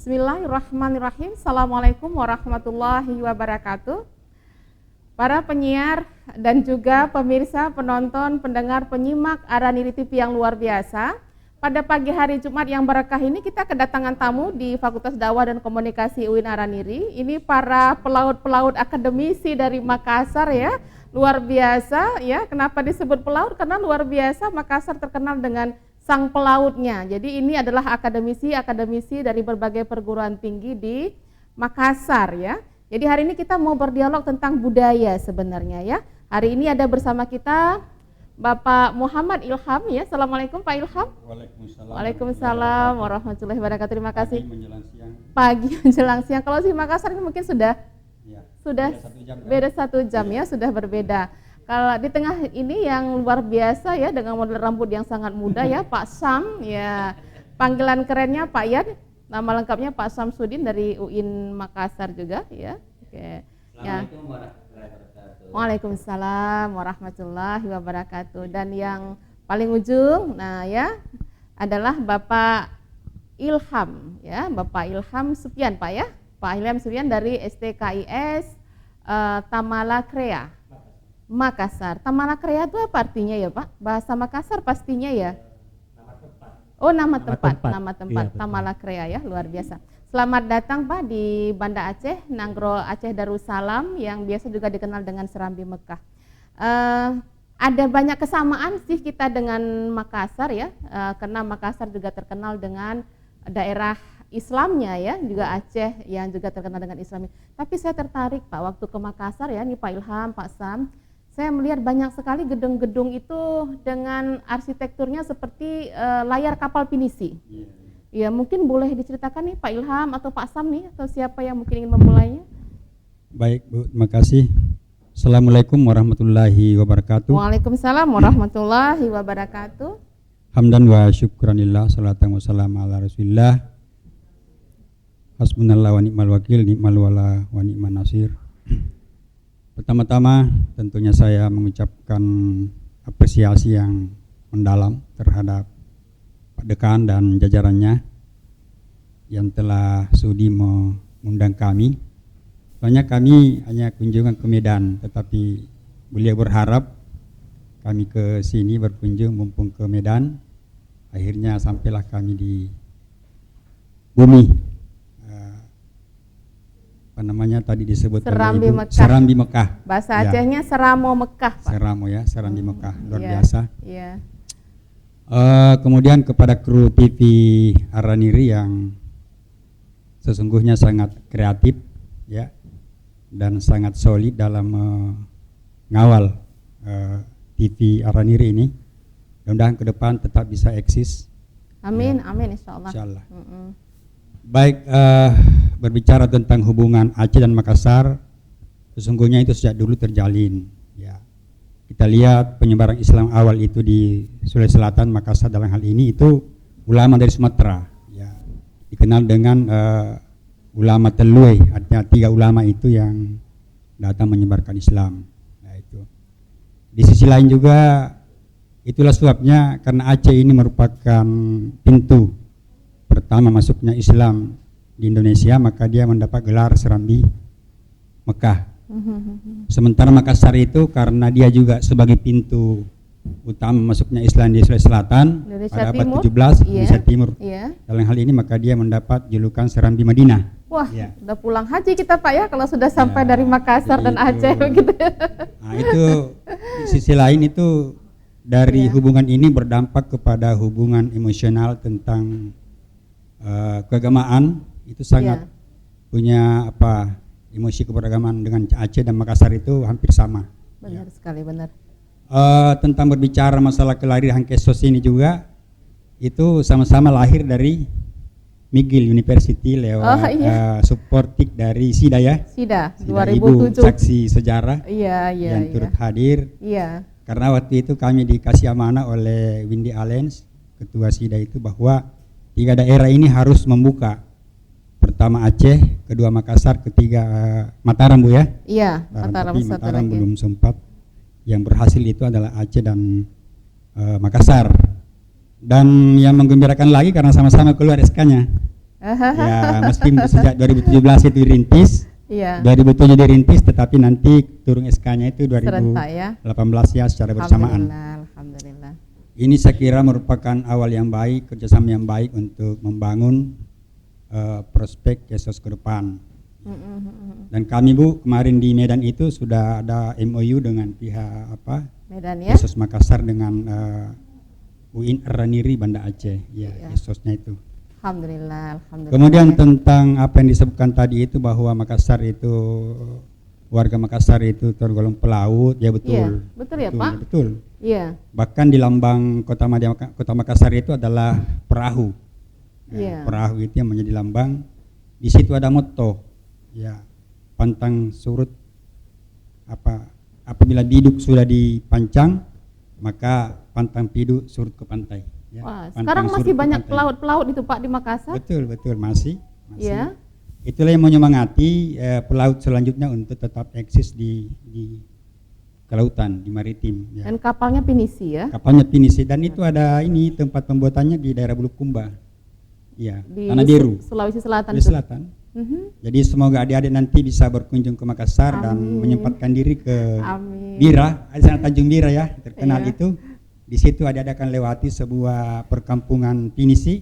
Bismillahirrahmanirrahim. Assalamualaikum warahmatullahi wabarakatuh. Para penyiar dan juga pemirsa, penonton, pendengar, penyimak Araniri TV yang luar biasa. Pada pagi hari Jumat yang berkah ini kita kedatangan tamu di Fakultas Dakwah dan Komunikasi UIN Araniri. Ini para pelaut-pelaut akademisi dari Makassar ya. Luar biasa ya. Kenapa disebut pelaut? Karena luar biasa Makassar terkenal dengan sang pelautnya. Jadi ini adalah akademisi dari berbagai perguruan tinggi di Makassar ya. Jadi hari ini kita mau berdialog tentang budaya sebenarnya ya. Hari ini ada bersama kita Bapak Muhammad Ilham ya. Assalamualaikum Pak Ilham. Waalaikumsalam. Waalaikumsalam warahmatullahi wabarakatuh. Terima kasih. Pagi menjelang siang. Pagi menjelang siang. Kalau di Makassar ini mungkin sudah Beda 1 jam ya, sudah berbeda. Kalau di tengah ini yang luar biasa ya, dengan model rambut yang sangat muda ya, Pak Sam ya. Panggilan kerennya Pak Yan, nama lengkapnya Pak Samsudin dari UIN Makassar juga ya. Oke. Assalamualaikum warahmatullahi wabarakatuh. Waalaikumsalam warahmatullahi wabarakatuh. Dan yang paling ujung nah ya adalah Bapak Ilham ya, Bapak Ilham Supian Pak ya. Pak Ilham Supian dari STKIS Tamalakrea Makassar. Tamalakrea itu apa artinya ya Pak? Bahasa Makassar pastinya ya. Nama tempat. Oh nama tempat. Iya, Tamalakrea ya, luar biasa. Selamat datang Pak di Banda Aceh, Nanggro Aceh Darussalam yang biasa juga dikenal dengan Serambi Mekah. Ada banyak kesamaan sih kita dengan Makassar ya, karena Makassar juga terkenal dengan daerah Islamnya ya, juga Aceh yang juga terkenal dengan Islamnya. Tapi saya tertarik Pak waktu ke Makassar ya, nih Pak Ilham, Pak Sam, saya melihat banyak sekali gedung-gedung itu dengan arsitekturnya seperti layar kapal pinisi. Ya mungkin boleh diceritakan nih Pak Ilham atau Pak Sam nih, atau siapa yang mungkin ingin memulainya. Baik Bu, terima kasih. Assalamualaikum warahmatullahi wabarakatuh. Waalaikumsalam warahmatullahi wabarakatuh. Hamdan wa syukranillah, salatan wa salam ala rasulillah. Hasbunallah wa ni'mal wakil, ni'mal wala wa ni'man nasir. Pertama-tama tentunya saya mengucapkan apresiasi yang mendalam terhadap Pak Dekan dan jajarannya yang telah sudi mengundang kami. Soalnya kami hanya kunjungan ke Medan, tetapi beliau berharap kami ke sini berkunjung mumpung ke Medan. Akhirnya sampailah kami di apa namanya tadi disebut Serambi Mekah. Serambi Mekah. Bahasa Ya. Acehnya Seramo Mekah Pak. Seramo ya, Serambi Mekah, luar Iya, biasa. Iya. Kemudian kepada kru TV Araniri yang sesungguhnya sangat kreatif ya dan sangat solid dalam mengawal TV Araniri ini. Mudah-mudahan ke depan tetap bisa eksis. Amin, Ya. amin insyaallah. Insyaallah. Baik, berbicara tentang hubungan Aceh dan Makassar, sesungguhnya itu sejak dulu terjalin. Ya, kita lihat penyebaran Islam awal itu di Sulawesi Selatan, Makassar dalam hal ini itu ulama dari Sumatera. Ya, dikenal dengan ulama Telue, artinya 3 ulama itu yang datang menyebarkan Islam. Nah itu. Di sisi lain juga itulah sebabnya karena Aceh ini merupakan pintu pertama masuknya Islam di Indonesia, maka dia mendapat gelar Serambi Mekah. Sementara Makassar itu karena dia juga sebagai pintu utama masuknya Islam di Sulawesi Selatan Indonesia pada abad Timur, 17 iya. Indonesia Timur. Iya. Dalam hal ini maka dia mendapat julukan Serambi Madinah. Wah, Ya. udah pulang haji kita Pak ya kalau sudah sampai Ya, dari Makassar dan jadi Aceh itu. begitu. Nah itu di sisi lain itu dari Iya. hubungan ini berdampak kepada hubungan emosional tentang keagamaan. Itu sangat Iya. punya emosi keberagaman dengan Aceh dan Makassar itu hampir sama. Benar sekali, benar. Tentang berbicara masalah kelahiran Kesos ini juga itu sama-sama lahir dari McGill University lewat supportik dari SIDA ya. SIDA SIDA Ibu 2007. saksi sejarah Iya, yang turut hadir. Iya. Karena waktu itu kami dikasih amanah oleh Windy Allens, ketua SIDA itu, bahwa 3 daerah ini harus membuka. Pertama Aceh, kedua Makassar, ketiga Mataram Bu ya. Iya, Mataram, tapi satu Mataram lagi. belum sempat. Yang berhasil itu adalah Aceh dan Makassar. Dan yang menggembirakan lagi karena sama-sama keluar SK-nya. Ya, meski sejak 2017 itu dirintis, Iya. 2007 dirintis, tetapi nanti turun SK-nya itu Serentak ya. 2018 ya secara bersamaan. Alhamdulillah. Ini saya kira merupakan awal yang baik, kerjasama yang baik untuk membangun prospek Yesus ke depan. Dan kami Bu kemarin di Medan itu sudah ada MOU dengan pihak Medan ya. Yesus Makassar dengan UIN Araniri Banda Aceh, ya Yesusnya itu. Alhamdulillah. Kemudian tentang apa yang disebutkan tadi itu bahwa Makassar itu warga Makassar itu tergolong pelaut, ya betul. Iya, betul ya Pak. Betul. Iya. Bahkan di lambang kota Makassar itu adalah perahu. Iya. Perahu itu yang menjadi lambang. Di situ ada moto, ya pantang surut. Apabila biduk sudah dipancang, maka pantang pidu surut ke pantai. Ya, wah, sekarang masih banyak pelaut-pelaut itu Pak di Makassar. Betul masih. Ya. Itulah yang menyemangati pelaut selanjutnya untuk tetap eksis di kelautan, di maritim. Ya. Dan kapalnya pinisi ya. Kapalnya pinisi dan itu ada ini tempat pembuatannya di daerah Bulukumba. Ya, di Tanah Biru. Sulawesi Selatan. Sulawesi Selatan. Jadi semoga adik-adik nanti bisa berkunjung ke Makassar dan menyempatkan diri ke Bira, ada Tanjung Bira ya, terkenal itu. Di situ adik-adik akan lewati sebuah perkampungan pinisi.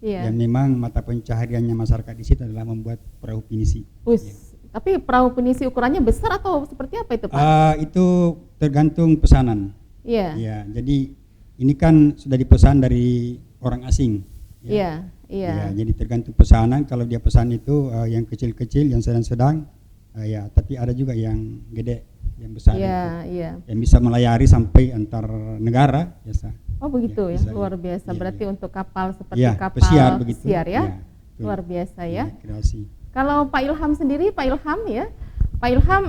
Dan memang mata pencahariannya masyarakat di situ adalah membuat perahu pinisi. Ya. Tapi perahu pinisi ukurannya besar atau seperti apa itu Pak? Itu tergantung pesanan. Iya. Ya, jadi ini kan sudah dipesan dari orang asing. Iya. Ya, jadi tergantung pesanan. Kalau dia pesan itu yang kecil-kecil, yang sedang-sedang, ya. Tapi ada juga yang gede, yang besar. Iya. Yang bisa melayari sampai antar negara, biasa. Oh begitu ya, luar biasa. Berarti untuk kapal seperti kapal pesiar ya, luar biasa ya. Kreasi. Kalau Pak Ilham sendiri, Pak Ilham ya, Pak Ilham,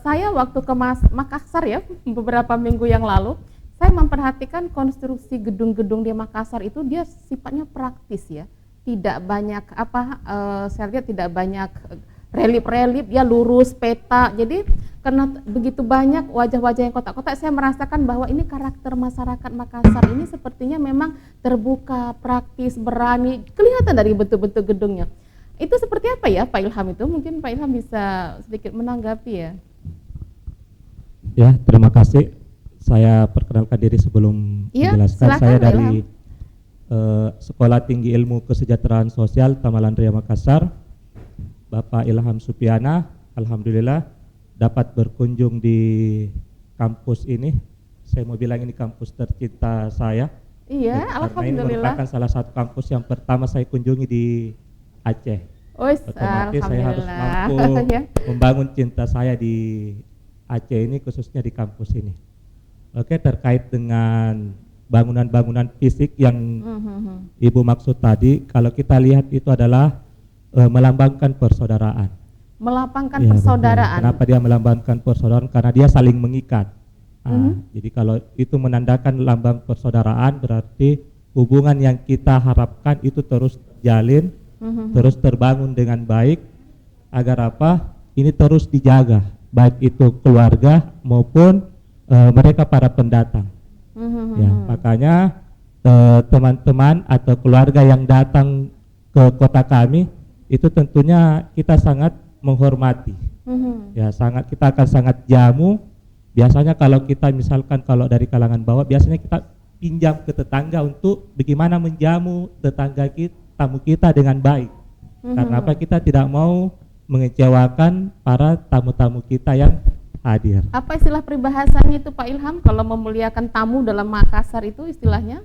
saya waktu ke Makassar ya beberapa minggu yang lalu, saya memperhatikan konstruksi gedung-gedung di Makassar itu dia sifatnya praktis ya, tidak banyak saya lihat tidak banyak relief ya, lurus peta. Jadi karena begitu banyak wajah-wajah yang kotak-kotak, saya merasakan bahwa ini karakter masyarakat Makassar ini sepertinya memang terbuka, praktis, berani, kelihatan dari bentuk-bentuk gedungnya. Itu seperti apa ya Pak Ilham itu? Mungkin Pak Ilham bisa sedikit menanggapi ya. Ya, terima kasih. Saya perkenalkan diri sebelum menjelaskan. Saya dari Sekolah Tinggi Ilmu Kesejahteraan Sosial Tamalan Raya Makassar. Bapak Ilham Supiana, alhamdulillah dapat berkunjung di kampus ini. Saya mau bilang ini kampus tercinta saya. Iya, alhamdulillah. Karena ini merupakan salah satu kampus yang pertama saya kunjungi di Aceh. Otomatis saya harus mampu membangun cinta saya di Aceh ini, khususnya di kampus ini. Oke, terkait dengan bangunan-bangunan fisik yang Ibu maksud tadi, kalau kita lihat itu adalah melambangkan persaudaraan. Melambangkan persaudaraan. Kenapa dia melambangkan persaudaraan? Karena dia saling mengikat. Jadi kalau itu menandakan lambang persaudaraan, berarti hubungan yang kita harapkan itu terus jalin, terus terbangun dengan baik, agar ini terus dijaga, baik itu keluarga maupun mereka para pendatang. Ya, makanya teman-teman atau keluarga yang datang ke kota kami itu tentunya kita sangat menghormati. Ya, kita akan sangat jamu. Biasanya kalau kita misalkan kalau dari kalangan bawah, biasanya kita pinjam ke tetangga untuk bagaimana menjamu tetangga kita, tamu kita dengan baik. Karena kita tidak mau mengecewakan para tamu-tamu kita yang hadir. Apa istilah peribahasanya itu Pak Ilham kalau memuliakan tamu dalam Makassar itu istilahnya?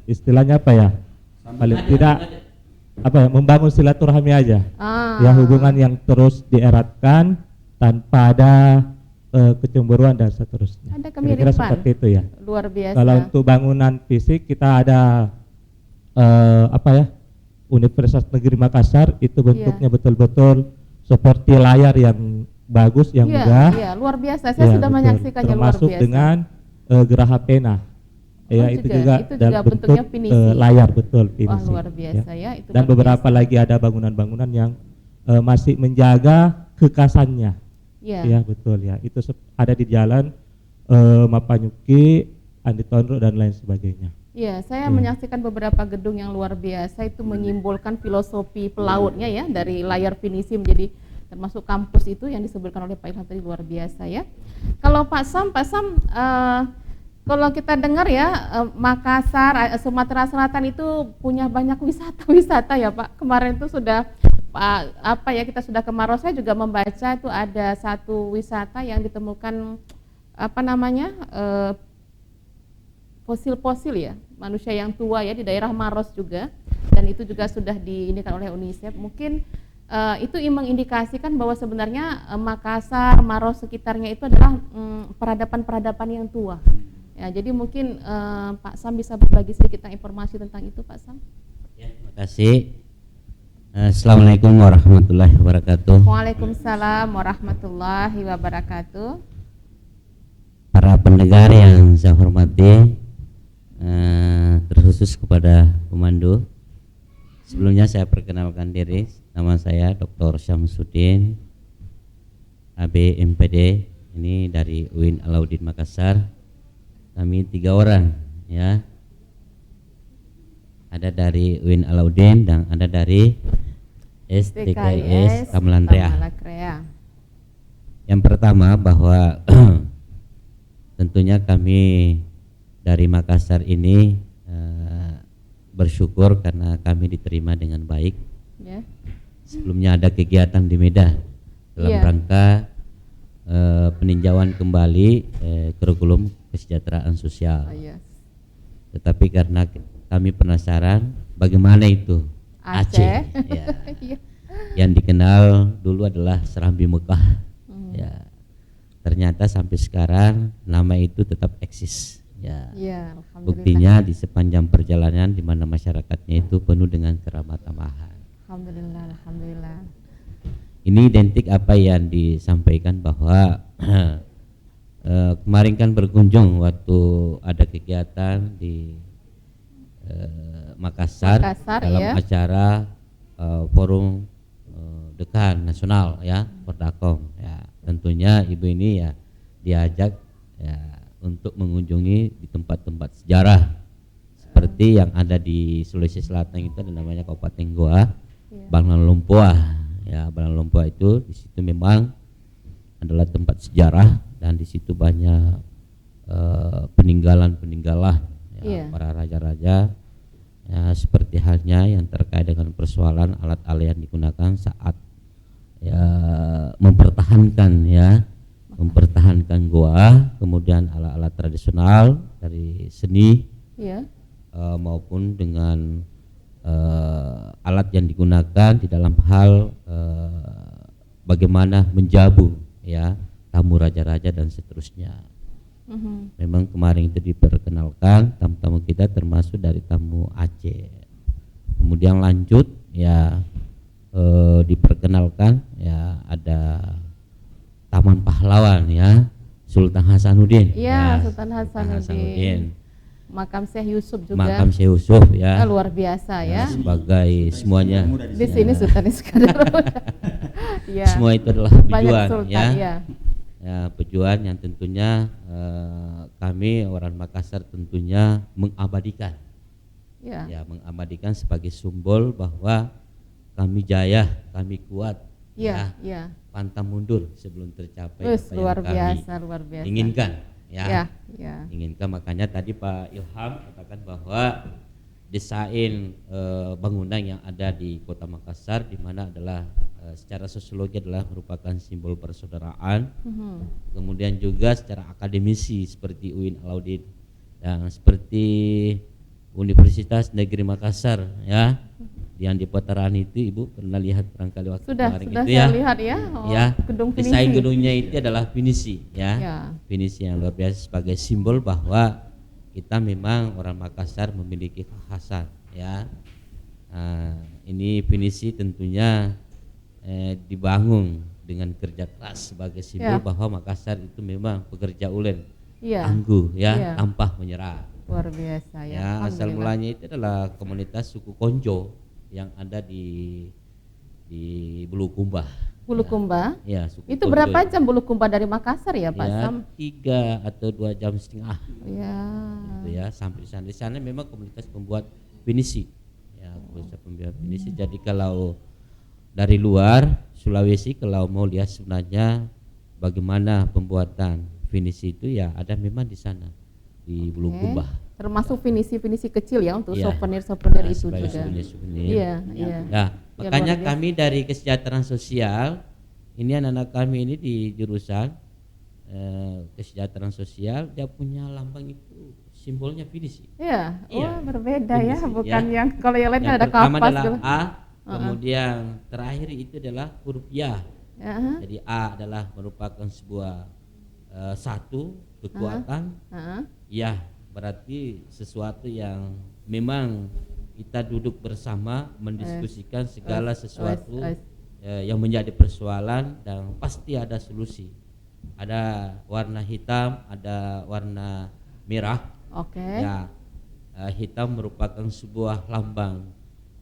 Istilahnya apa ya? Paling tidak membangun silaturahmi aja. Ya, hubungan yang terus dieratkan tanpa ada kecemburuan dan seterusnya. Ada kemiripan. Kira-kira seperti itu ya. Luar biasa. Kalau untuk bangunan fisik kita ada Universitas Negeri Makassar, itu bentuknya betul-betul seperti layar yang bagus, yang megah. Iya, luar biasa. Saya sudah menyaksikannya, luar biasa. Termasuk dengan geraha pena. Ya, itu juga dalam bentuk layar, betul, pinisi. Wah, luar biasa ya. Itu dan beberapa lagi ada bangunan-bangunan yang masih menjaga kekasannya. Ya, betul ya. Itu ada di jalan Mapanyuki, Andi Tondro dan lain sebagainya. Iya, saya menyaksikan beberapa gedung yang luar biasa itu menyimbolkan filosofi pelautnya ya, dari layar pinisi menjadi termasuk kampus itu yang disebutkan oleh Pak Ilham tadi luar biasa ya. Kalau Pak Sam, kalau kita dengar ya Makassar, Sumatera Selatan itu punya banyak wisata-wisata ya Pak. Kemarin itu sudah kita sudah ke Maros, saya juga membaca itu ada satu wisata yang ditemukan fosil-fosil ya, manusia yang tua ya di daerah Maros juga, dan itu juga sudah diinikan oleh UNICEF. Mungkin itu mengindikasikan bahwa sebenarnya Makassar, Maros sekitarnya itu adalah peradaban-peradaban yang tua. Ya, jadi mungkin Pak Sam bisa berbagi sedikit informasi tentang itu, Pak Sam. Ya, terima kasih. Assalamualaikum warahmatullahi wabarakatuh. Waalaikumsalam warahmatullahi wabarakatuh. Para pendengar yang saya hormati, terkhusus kepada pemandu. Sebelumnya saya perkenalkan diri, nama saya Dr. Syamsuddin, AB MPD, ini dari UIN Alauddin Makassar. Kami 3 orang ya. Ada dari UIN Alauddin dan ada dari STKIS Kamalandrea. Yang pertama bahwa tentunya kami dari Makassar ini bersyukur karena kami diterima dengan baik. Yeah. Sebelumnya ada kegiatan di Medan dalam rangka peninjauan kembali kurikulum kesejahteraan sosial. Yes. Tetapi karena kami penasaran bagaimana itu Aceh, ya. Yang dikenal dulu adalah Serambi Mekah. Ya. Ternyata sampai sekarang nama itu tetap eksis. Ya, buktinya di sepanjang perjalanan di mana masyarakatnya itu penuh dengan keramat tamahan. Alhamdulillah. Ini identik apa yang disampaikan bahwa kemarin kan berkunjung waktu ada kegiatan di Makassar dalam acara forum dekan nasional ya, Pordakom. Ya, tentunya ibu ini ya diajak ya untuk mengunjungi di tempat-tempat sejarah seperti yang ada di Sulawesi Selatan itu ada namanya Kabupaten Goa, Balang Lumpuah. Ya, Balang Lumpuah itu di situ memang adalah tempat sejarah dan di situ banyak peninggalan ya, para raja-raja ya, seperti halnya yang terkait dengan persoalan alat-alat yang digunakan saat ya mempertahankan goa, kemudian alat-alat tradisional dari seni maupun dengan alat yang digunakan di dalam hal bagaimana menjabu ya tamu raja-raja dan seterusnya. Memang kemarin itu diperkenalkan tamu-tamu kita termasuk dari tamu Aceh. Kemudian lanjut ya diperkenalkan ya ada Taman Pahlawan ya, Sultan Hasanuddin. Iya, ya, Sultan Hasanuddin. Makam Syekh Yusuf juga. Makam Syekh Yusuf ya. Luar biasa ya. Sebagai semuanya. Di sini Sultan Iskandar. Ya. Semua itu adalah tujuan ya. Ya, tujuan yang tentunya kami orang Makassar tentunya mengabadikan. Ya, mengabadikan sebagai simbol bahwa kami jaya, kami kuat. Ya. Pantang mundur sebelum tercapai apa luar yang biasa, inginkan ya. Inginkan, makanya tadi Pak Ilham katakan bahwa desain bangunan yang ada di Kota Makassar di mana adalah secara sosiologi adalah merupakan simbol persaudaraan. Kemudian juga secara akademisi seperti UIN Alauddin dan seperti Universitas Negeri Makassar ya. Yang di putaran itu Ibu pernah lihat barangkali waktu kemarin itu ya. Lihat ya. Ya. Gedung pinisi. Desain gedungnya itu adalah pinisi ya. Pinisi yang luar biasa sebagai simbol bahwa kita memang orang Makassar memiliki kekhasan ya. Ini pinisi tentunya dibangun dengan kerja keras sebagai simbol bahwa Makassar itu memang pekerja ulen, tangguh ya, tanpa menyerah. Luar biasa ya. Asal mulanya itu adalah komunitas suku Konjo yang ada di Bulukumba Bulukumba. Ya, suku Itu Kondoy. berapa jam Bulukumba dari Makassar ya Pak Ya, Sam? 3 atau 2 jam setengah. Ya. Gitu ya, sampai di sana. Di sana memang komunitas pembuat pinisi. Ya, komunitas pembuat pinisi. Jadi kalau dari luar Sulawesi kalau mau lihat sebenarnya bagaimana pembuatan finisi itu ya ada memang di sana di Bulukumba. Termasuk finisi-finisi kecil ya untuk Iya. souvenir-souvenir Nah, itu sebagai juga. souvenir-souvenir. Iya, iya. Nah, Ya, makanya luar biasa. kami dari kesejahteraan sosial ini anak-anak kami ini di jurusan kesejahteraan sosial dia punya lambang itu simbolnya finisi. Iya. Iya. Oh, berbeda ya, Finisi, bukan ya. yang kalau yang lain Yang ada pertama kapas adalah gitu. A, kemudian terakhir itu adalah huruf ya. Ya. Jadi A adalah merupakan sebuah satu kekuatan, Heeh. ya berarti sesuatu yang memang kita duduk bersama mendiskusikan segala sesuatu yang menjadi persoalan dan pasti ada solusi. Ada warna hitam, ada warna merah. Oke. Ya, hitam merupakan sebuah lambang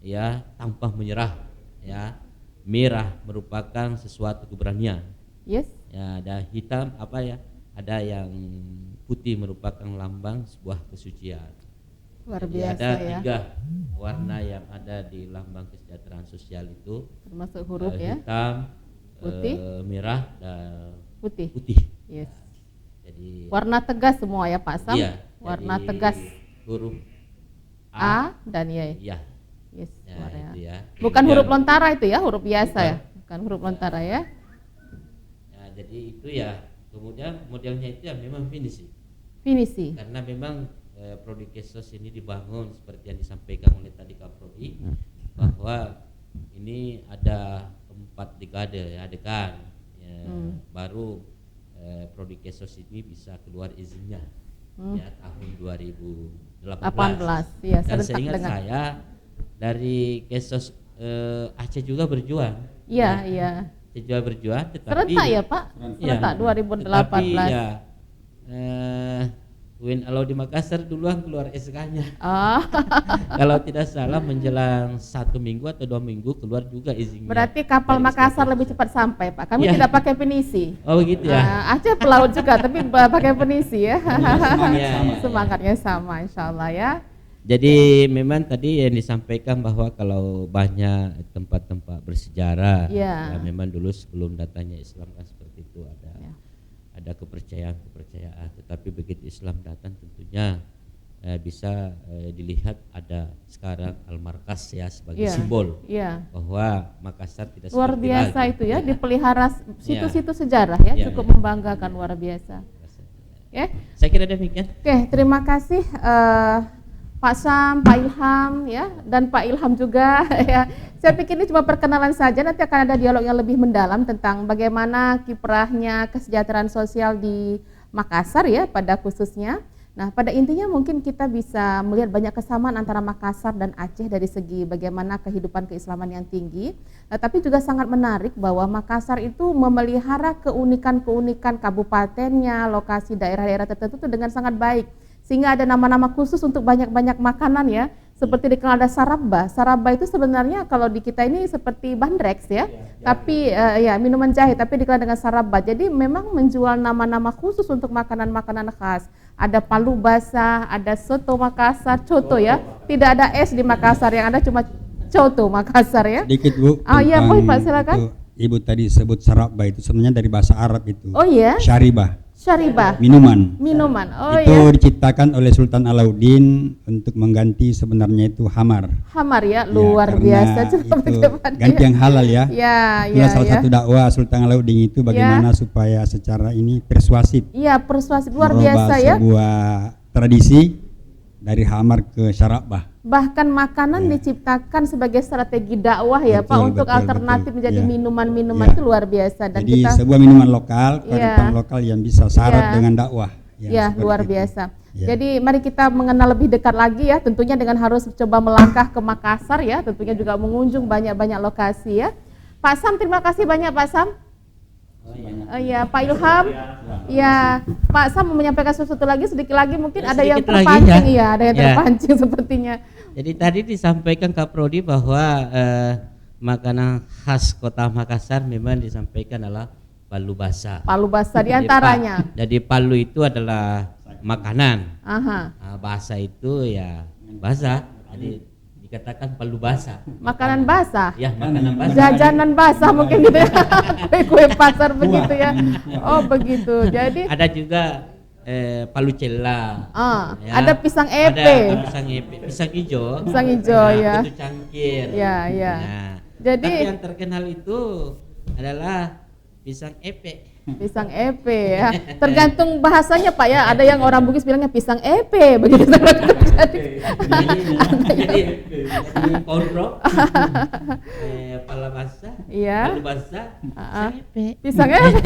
ya tanpa menyerah. Ya, merah merupakan sesuatu keberanian. Yes. Ya, ada hitam apa ya? Ada yang putih merupakan lambang sebuah kesucian. Luar Jadi biasa ada ya. 3 warna yang ada di lambang kesejahteraan sosial itu Termasuk huruf ya. hitam, Putih. merah dan Putih. putih. Yes. Jadi Warna tegas semua ya Pak Sam. iya, Warna jadi tegas. huruf A dan Y. ya, Yes. ya warna. itu ya. Bukan Kemudian- huruf lontara itu ya, huruf biasa Bukan. ya. Bukan huruf lontara ya. Ya, jadi itu ya. Kemudian modelnya itu ya memang finisi. Finisi. Karena memang Prodi Kesos ini dibangun seperti yang disampaikan oleh tadi Kaprodi bahwa ini ada 4 dekade ya dekan ya, baru Prodi Kesos ini bisa keluar izinnya ya tahun 2018. 18. Ya, Dan serentak seingat dengan. saya dari Kesos Aceh juga berjuang. Iya, iya. Aceh juga berjuang tetapi Serentak ya Pak? Iya, Serentak 2018. tetapi ya Win Alau di Makassar duluan keluar SK-nya. Oh, Kalau tidak salah menjelang 1 minggu atau 2 minggu keluar juga izinnya. berarti kapal dari Makassar SK. lebih cepat sampai Pak. Kami Iya. tidak pakai pinisi. Oh gitu ya. Aceh pelaut juga tapi pakai pinisi ya. Iya, iya. Semangatnya sama insya Allah ya. Jadi memang tadi yang disampaikan bahwa kalau banyak tempat-tempat bersejarah, Iya. ya memang dulu sebelum datangnya Islam kan seperti itu Ya. ada kepercayaan. Tetapi begitu Islam datang tentunya bisa dilihat ada sekarang Al-Markas ya sebagai Iya. simbol Iya. bahwa Makassar tidak Luar seperti biasa lagi. itu ya, dipelihara situ-situ sejarah ya, Iya, cukup iya. membanggakan, luar biasa. Ya. Saya kira demikian. Oke, terima kasih Pak Sam, Pak Ilham ya, dan Pak Ilham juga ya. Saya pikir ini cuma perkenalan saja, nanti akan ada dialog yang lebih mendalam tentang bagaimana kiprahnya kesejahteraan sosial di Makassar ya pada khususnya. Nah, pada intinya mungkin kita bisa melihat banyak kesamaan antara Makassar dan Aceh dari segi bagaimana kehidupan keislaman yang tinggi. Tapi juga sangat menarik bahwa Makassar itu memelihara keunikan-keunikan kabupatennya, lokasi daerah-daerah tertentu itu dengan sangat baik. Sehingga ada nama-nama khusus untuk banyak-banyak makanan ya. Seperti dikenal ada saraba. Saraba itu sebenarnya kalau di kita ini seperti bandreks ya. Tapi ya minuman jahe tapi dikenal dengan saraba. Jadi memang menjual nama-nama khusus untuk makanan-makanan khas. Ada palu basah, ada soto Makassar, coto ya. Tidak ada es di Makassar, yang ada cuma coto Makassar ya. Sedikit Bu. Iya, tentang boleh, Pak, silakan. itu, Ibu tadi sebut saraba itu sebenarnya dari bahasa Arab itu. Oh iya, Syaribah, syaribah, minuman. minuman. Oh itu iya, diciptakan oleh Sultan Alauddin untuk mengganti sebenarnya itu hamar. hamar ya, Ya, luar karena biasa. Coba itu bagaimana ganti ya? yang halal ya. Ya, Itulah ya, salah ya. satu dakwah Sultan Alauddin itu bagaimana supaya secara ini persuasif Iya, persuasif luar merubah biasa ya. sebuah tradisi dari hamar ke syarabah. Bahkan makanan diciptakan sebagai strategi dakwah ya Pak, Betul, untuk betul, alternatif betul. menjadi Ya. minuman-minuman Ya. itu luar biasa. Dan Jadi kita sebuah minuman lokal, kearifan Iya. lokal yang bisa syarat Iya. dengan dakwah. ya seperti luar itu. biasa. Ya. Jadi mari kita mengenal lebih dekat lagi ya, tentunya dengan harus coba melangkah ke Makassar ya, tentunya juga mengunjung banyak-banyak lokasi ya. Pak Sam, terima kasih banyak Pak Sam. Iya, Pak Ilham. Ya, Pak Sam mau menyampaikan sesuatu lagi, sedikit lagi mungkin Ya, ada yang sedikit lagi, terpancing ya. ada yang Ya. terpancing sepertinya. Jadi tadi disampaikan Kak Prodi bahwa makanan khas Kota Makassar memang disampaikan adalah palu basah. Palu basah Jadi, diantaranya. Jadi palu itu adalah makanan. Aha. Basah itu ya basah. Jadi dikatakan palu basah. Makanan basah. Ya, makanan basah. Jajanan basah mungkin gitu ya. Kue pasar begitu ya. Oh, begitu. Jadi Ada juga palu cella. ada pisang epe. Ada pisang epe, pisang hijau. Pisang hijau, ya. Itu cangkir. Ya, ya. Nah, Jadi tapi yang terkenal itu adalah pisang epe. pisang epe ya. Tergantung bahasanya Pak ya. Ada yang orang Bugis bilangnya pisang epe begitu. Jadi kodrok, pala basah, Iya. palu basah, pisang epe.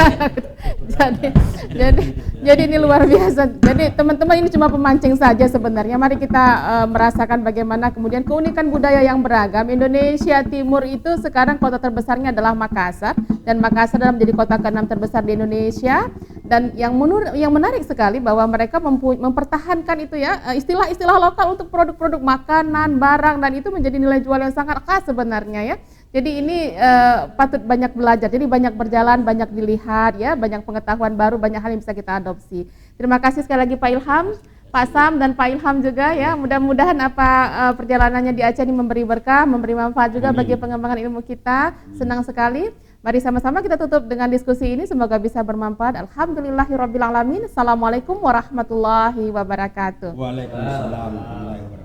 Pisang epe. jadi ini luar biasa. Jadi teman-teman ini cuma pemancing saja sebenarnya. Mari kita merasakan bagaimana kemudian keunikan budaya yang beragam. Indonesia Timur itu sekarang kota terbesarnya adalah Makassar, dan Makassar adalah menjadi kota ke-6 terbesar di Indonesia. Dan yang menarik sekali bahwa mereka mempertahankan itu ya istilah-istilah lokal untuk produk-produk makanan, barang, dan itu menjadi nilai jual yang sangat khas sebenarnya ya. Jadi ini patut banyak belajar. Jadi banyak berjalan, banyak dilihat ya, banyak pengetahuan baru, banyak hal yang bisa kita adopsi. Terima kasih sekali lagi Pak Ilham, Pak Sam, dan Pak Ilham juga ya. Mudah-mudahan perjalanannya di Aceh ini memberi berkah, memberi manfaat juga bagi pengembangan ilmu kita. Senang sekali. Mari sama-sama kita tutup dengan diskusi ini, semoga bisa bermanfaat. Alhamdulillahirabbil alamin. Assalamualaikum warahmatullahi wabarakatuh. Waalaikumsalam warahmatullahi wabarakatuh.